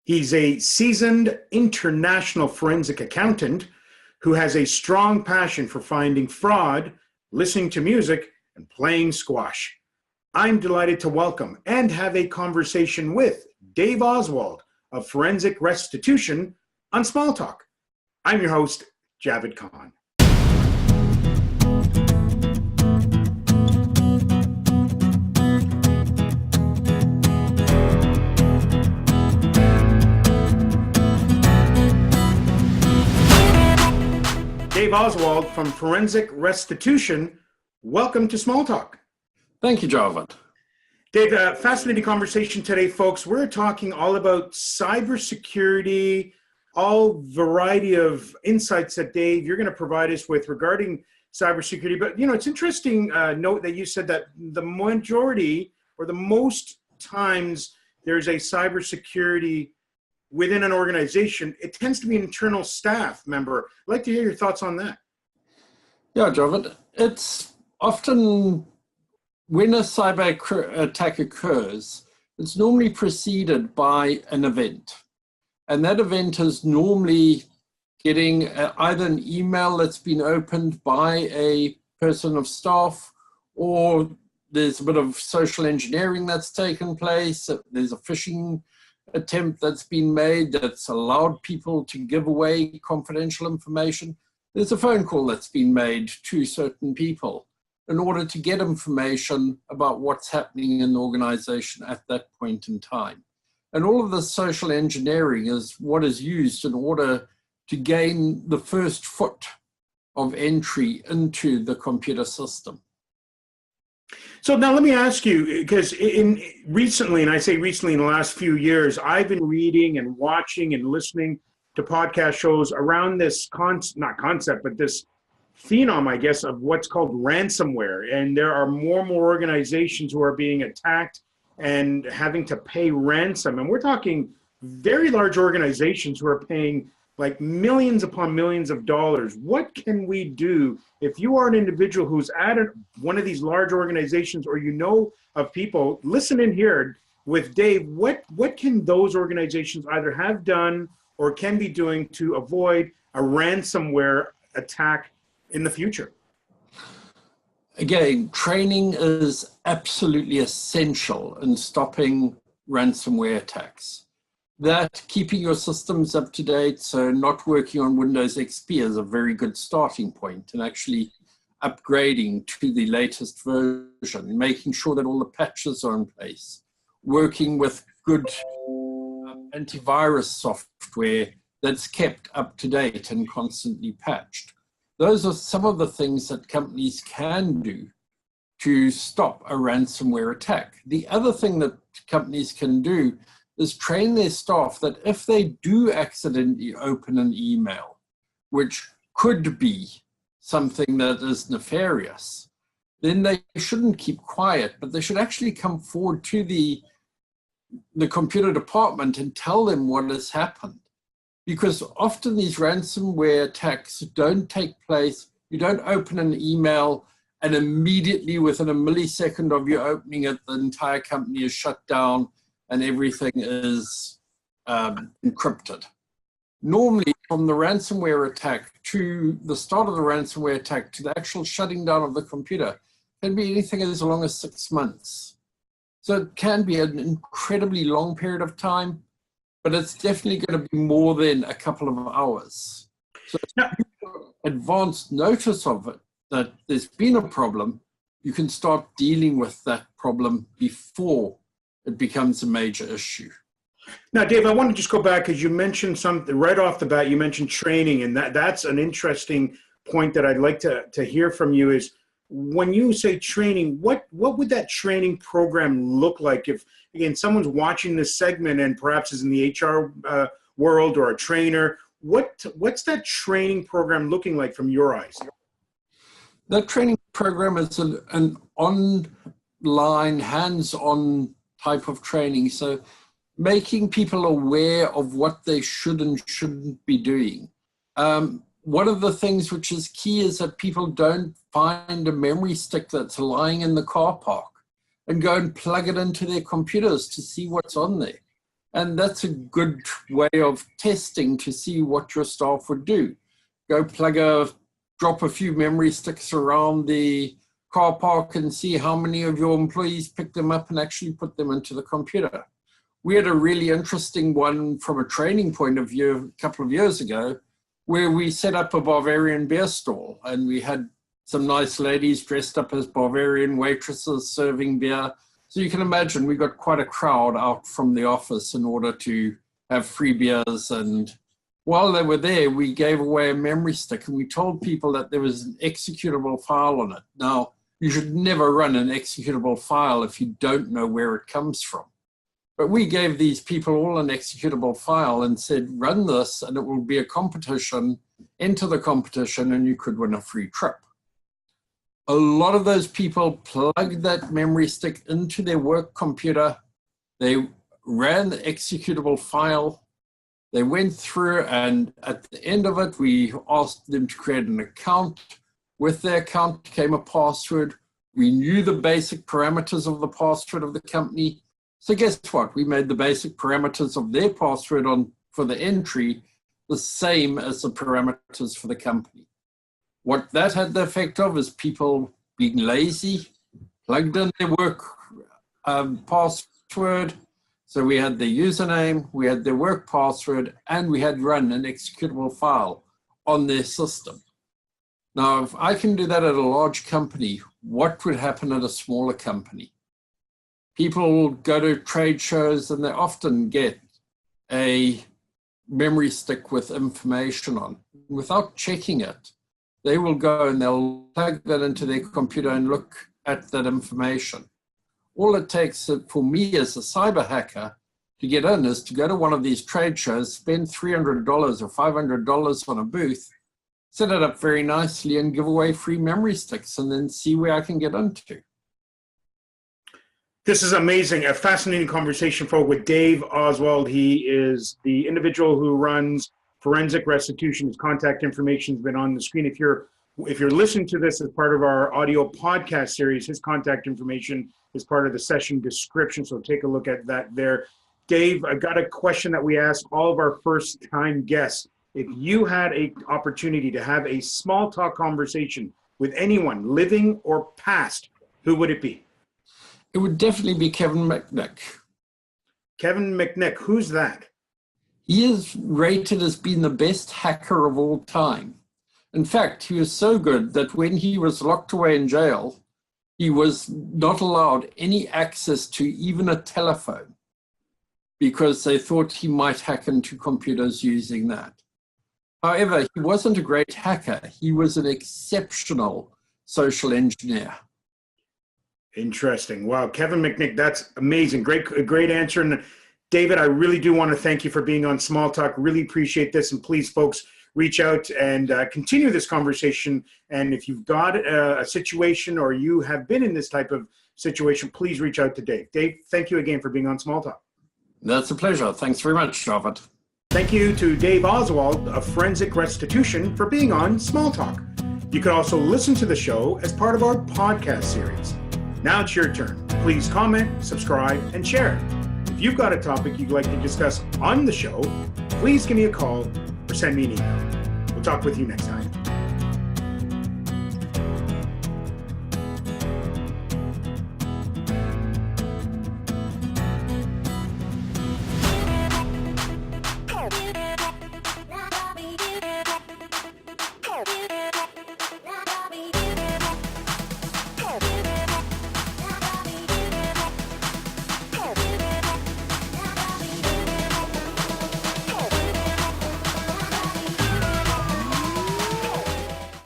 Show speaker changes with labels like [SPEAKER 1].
[SPEAKER 1] He's a seasoned international forensic accountant who has a strong passion for finding fraud, listening to music, and playing squash. I'm delighted to welcome and have a conversation with Dave Oswald of Forensic Restitution on Smalltalk. I'm your host, Javed Khan. Dave Oswald from Forensic Restitution, welcome to Smalltalk.
[SPEAKER 2] Thank you, Javed.
[SPEAKER 1] Dave, fascinating conversation today, folks. We're talking all about cybersecurity, all variety of insights that, Dave, you're going to provide us with regarding cybersecurity. But, it's interesting note that you said that the majority or the most times there's a cybersecurity within an organization, it tends to be an internal staff member. I'd like to hear your thoughts on that.
[SPEAKER 2] Yeah, Javed. It's often when a cyber attack occurs, it's normally preceded by an event. And that event is normally getting either an email that's been opened by a person of staff, or there's a bit of social engineering that's taken place. There's a phishing attempt that's been made that's allowed people to give away confidential information. There's a phone call that's been made to certain people in order to get information about what's happening in the organization at that point in time. And all of this social engineering is what is used in order to gain the first foot of entry into the computer system.
[SPEAKER 1] So now let me ask you, because recently, and I say recently in the last few years, I've been reading and watching and listening to podcast shows around this not concept, but this phenom, I guess, of what's called ransomware. And there are more and more organizations who are being attacked and having to pay ransom. And we're talking very large organizations who are paying like millions upon millions of dollars. What can we do if you are an individual who's at one of these large organizations, or you know of people? Listen in here with Dave. What can those organizations either have done or can be doing to avoid a ransomware attack in the future?
[SPEAKER 2] Again, training is absolutely essential in stopping ransomware attacks. That keeping your systems up to date, so not working on Windows XP is a very good starting point, and actually upgrading to the latest version, making sure that all the patches are in place, working with good antivirus software that's kept up to date and constantly patched. Those are some of the things that companies can do to stop a ransomware attack. The other thing that companies can do is train their staff that if they do accidentally open an email, which could be something that is nefarious, then they shouldn't keep quiet, but they should actually come forward to the computer department and tell them what has happened. Because often these ransomware attacks don't take place. You don't open an email and immediately within a millisecond of you opening it, the entire company is shut down and everything is encrypted. Normally, from the ransomware attack to the start of the ransomware attack to the actual shutting down of the computer can be anything as long as 6 months. So it can be an incredibly long period of time, but it's definitely going to be more than a couple of hours. So if you have advanced notice of it, that there's been a problem, you can start dealing with that problem before it becomes a major issue.
[SPEAKER 1] Now, Dave, I want to just go back because you mentioned something right off the bat. You mentioned training, and that's an interesting point that I'd like to hear from you is when you say training, what would that training program look like if, again, someone's watching this segment and perhaps is in the HR world or a trainer? What's that training program looking like from your eyes?
[SPEAKER 2] That training program is an online, hands-on type of training. So making people aware of what they should and shouldn't be doing. One of the things which is key is that people don't find a memory stick that's lying in the car park and go and plug it into their computers to see what's on there. And that's a good way of testing to see what your staff would do. Go drop a few memory sticks around the car park and see how many of your employees pick them up and actually put them into the computer. We had a really interesting one from a training point of view a couple of years ago, where we set up a Bavarian beer stall, and we had some nice ladies dressed up as Bavarian waitresses serving beer. So you can imagine we got quite a crowd out from the office in order to have free beers. And while they were there, we gave away a memory stick, and we told people that there was an executable file on it. Now, you should never run an executable file if you don't know where it comes from. But we gave these people all an executable file and said, run this and it will be a competition, enter the competition, and you could win a free trip. A lot of those people plugged that memory stick into their work computer. They ran the executable file. They went through, and at the end of it, we asked them to create an account. With their account came a password. We knew the basic parameters of the password of the company. So guess what? We made the basic parameters of their password for the entry the same as the parameters for the company. What that had the effect of is people being lazy, plugged in their work password. So we had their username, we had their work password, and we had run an executable file on their system. Now, if I can do that at a large company, what would happen at a smaller company? People go to trade shows and they often get a memory stick with information on. Without checking it, they will go and they'll plug that into their computer and look at that information. All it takes for me as a cyber hacker to get in is to go to one of these trade shows, spend $300 or $500 on a booth, set it up very nicely and give away free memory sticks and then see where I can get into.
[SPEAKER 1] This is amazing. A fascinating conversation, folks, with Dave Oswald. He is the individual who runs Forensic Restitution. His contact information has been on the screen. If you're listening to this as part of our audio podcast series, his contact information is part of the session description, so take a look at that there. Dave, I've got a question that we ask all of our first-time guests. If you had an opportunity to have a small talk conversation with anyone, living or past, who would it be?
[SPEAKER 2] It would definitely be Kevin McNick.
[SPEAKER 1] Kevin McNick, who's that?
[SPEAKER 2] He is rated as being the best hacker of all time. In fact, he was so good that when he was locked away in jail, he was not allowed any access to even a telephone because they thought he might hack into computers using that. However, he wasn't a great hacker. He was an exceptional social engineer.
[SPEAKER 1] Interesting. Wow, Kevin McNick, that's amazing. Great answer. And David, I really do want to thank you for being on Small Talk. Really appreciate this. And please, folks, reach out and continue this conversation. And if you've got a situation or you have been in this type of situation, please reach out to Dave. Dave, thank you again for being on Small Talk.
[SPEAKER 2] That's a pleasure. Thanks very much, Robert.
[SPEAKER 1] Thank you to Dave Oswald of Forensic Restitution for being on Small Talk. You can also listen to the show as part of our podcast series. Now it's your turn. Please comment, subscribe, and share. If you've got a topic you'd like to discuss on the show, please give me a call or send me an email. We'll talk with you next time.